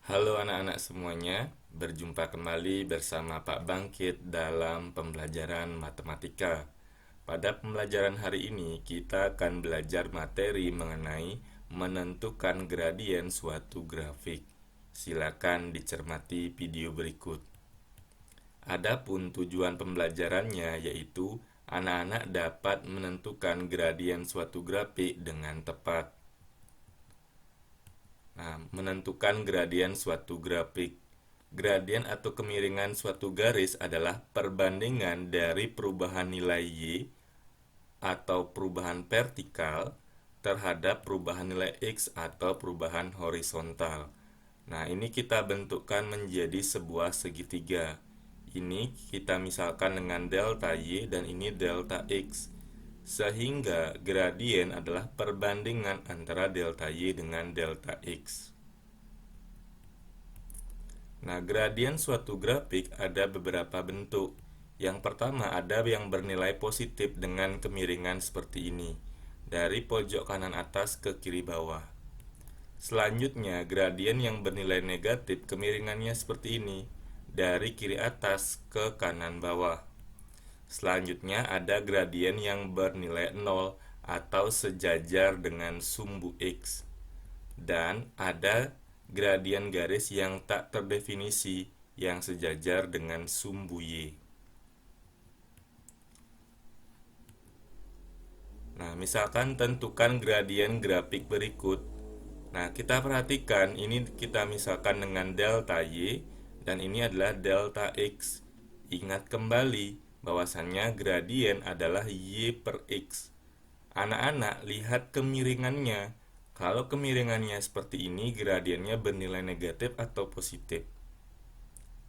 Halo anak-anak semuanya, berjumpa kembali bersama Pak Bangkit dalam pembelajaran matematika. Pada pembelajaran hari ini, kita akan belajar materi mengenai menentukan gradien suatu grafik. Silakan dicermati video berikut. Adapun tujuan pembelajarannya yaitu anak-anak dapat menentukan gradien suatu grafik dengan tepat. Nah, menentukan gradien suatu grafik. Gradien atau kemiringan suatu garis adalah perbandingan dari perubahan nilai Y atau perubahan vertikal terhadap perubahan nilai X atau perubahan horizontal. Nah, ini kita bentukkan menjadi sebuah segitiga. Ini kita misalkan dengan delta Y dan ini delta X. Sehingga gradien adalah perbandingan antara delta Y dengan delta X. Nah, gradien suatu grafik ada beberapa bentuk. Yang pertama ada yang bernilai positif dengan kemiringan seperti ini, dari pojok kanan atas ke kiri bawah. Selanjutnya, gradien yang bernilai negatif kemiringannya seperti ini, dari kiri atas ke kanan bawah. Selanjutnya ada gradien yang bernilai 0 atau sejajar dengan sumbu X. Dan ada gradien garis yang tak terdefinisi yang sejajar dengan sumbu Y. Nah, misalkan tentukan gradien grafik berikut. Nah, kita perhatikan ini kita misalkan dengan delta Y dan ini adalah delta X. Ingat kembali bahwasannya gradien adalah Y per X. Anak-anak lihat kemiringannya. Kalau kemiringannya seperti ini, gradiennya bernilai negatif atau positif.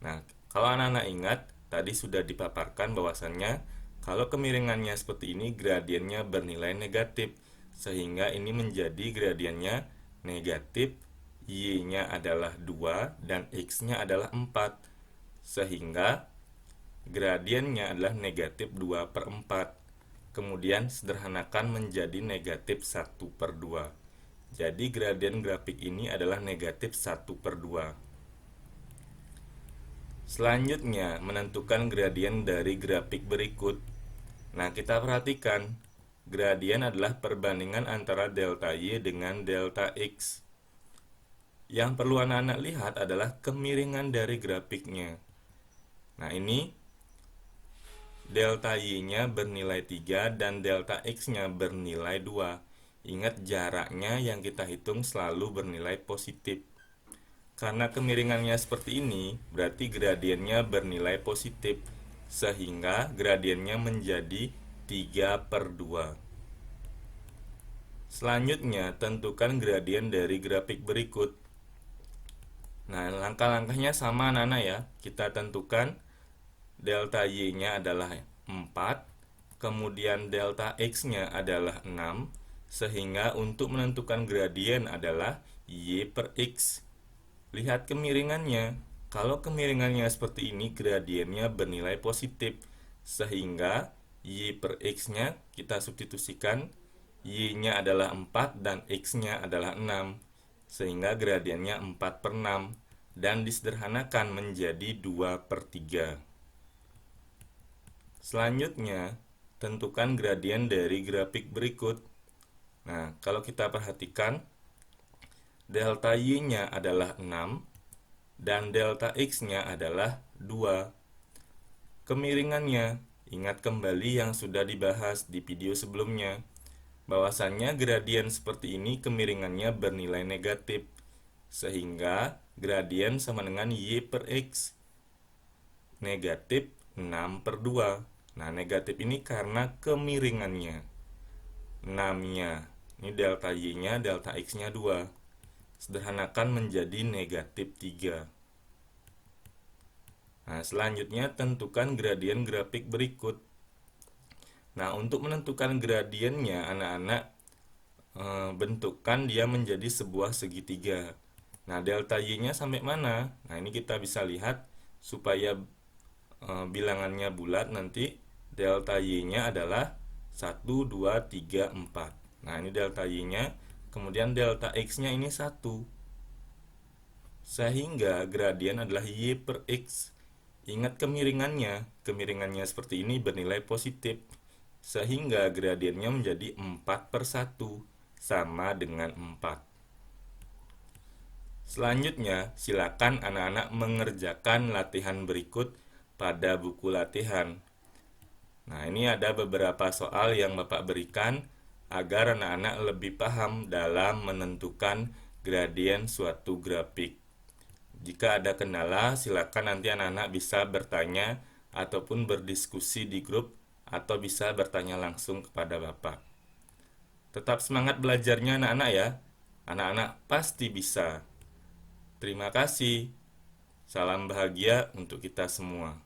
Nah, kalau anak-anak ingat, tadi sudah dipaparkan bahwasannya kalau kemiringannya seperti ini, gradiennya bernilai negatif. Sehingga ini menjadi gradiennya negatif, Y-nya adalah 2 dan X-nya adalah 4. Sehingga gradiennya adalah negatif 2 per 4. Kemudian sederhanakan menjadi negatif 1 per 2. Jadi gradien grafik ini adalah negatif 1 per 2. Selanjutnya, menentukan gradien dari grafik berikut. Nah, kita perhatikan, gradien adalah perbandingan antara delta Y dengan delta X. Yang perlu anak-anak lihat adalah kemiringan dari grafiknya. Nah, ini delta Y-nya bernilai 3 dan delta X-nya bernilai 2. Ingat jaraknya yang kita hitung selalu bernilai positif. Karena kemiringannya seperti ini, berarti gradiennya bernilai positif. Sehingga gradiennya menjadi 3 per 2. Selanjutnya, tentukan gradien dari grafik berikut. Nah, langkah-langkahnya sama anak-anak ya. Kita tentukan delta Y-nya adalah 4, kemudian delta X-nya adalah 6, sehingga untuk menentukan gradien adalah Y per X. Lihat kemiringannya. Kalau kemiringannya seperti ini, gradiennya bernilai positif. Sehingga Y per X-nya kita substitusikan, Y-nya adalah 4 dan X-nya adalah 6. Sehingga gradiennya 4 per 6. Dan disederhanakan menjadi 2 per 3. Selanjutnya, tentukan gradien dari grafik berikut. Nah, kalau kita perhatikan, delta Y-nya adalah 6 dan delta X-nya adalah 2. Kemiringannya, ingat kembali yang sudah dibahas di video sebelumnya, bahwasannya gradien seperti ini kemiringannya bernilai negatif, sehingga gradien sama dengan Y per X. Negatif 6 per 2. Nah, negatif ini karena kemiringannya. 6-nya, ini delta Y-nya, delta X-nya 2. Sederhanakan menjadi negatif 3. Nah, selanjutnya tentukan gradien grafik berikut. Nah, untuk menentukan gradiennya, anak-anak bentukkan dia menjadi sebuah segitiga. Nah, delta Y-nya sampai mana? Nah, ini kita bisa lihat supaya bilangannya bulat nanti delta Y-nya adalah 1, 2, 3, 4. Nah, ini delta Y-nya. Kemudian delta X-nya ini 1. Sehingga gradien adalah Y per X. Ingat kemiringannya. Kemiringannya seperti ini bernilai positif. Sehingga gradiennya menjadi 4/1, sama dengan 4. Selanjutnya, silakan anak-anak mengerjakan latihan berikut pada buku latihan. Nah, ini ada beberapa soal yang Bapak berikan agar anak-anak lebih paham dalam menentukan gradien suatu grafik. Jika ada kendala, silakan nanti anak-anak bisa bertanya ataupun berdiskusi di grup atau bisa bertanya langsung kepada Bapak. Tetap semangat belajarnya anak-anak ya. Anak-anak pasti bisa. Terima kasih. Salam bahagia untuk kita semua.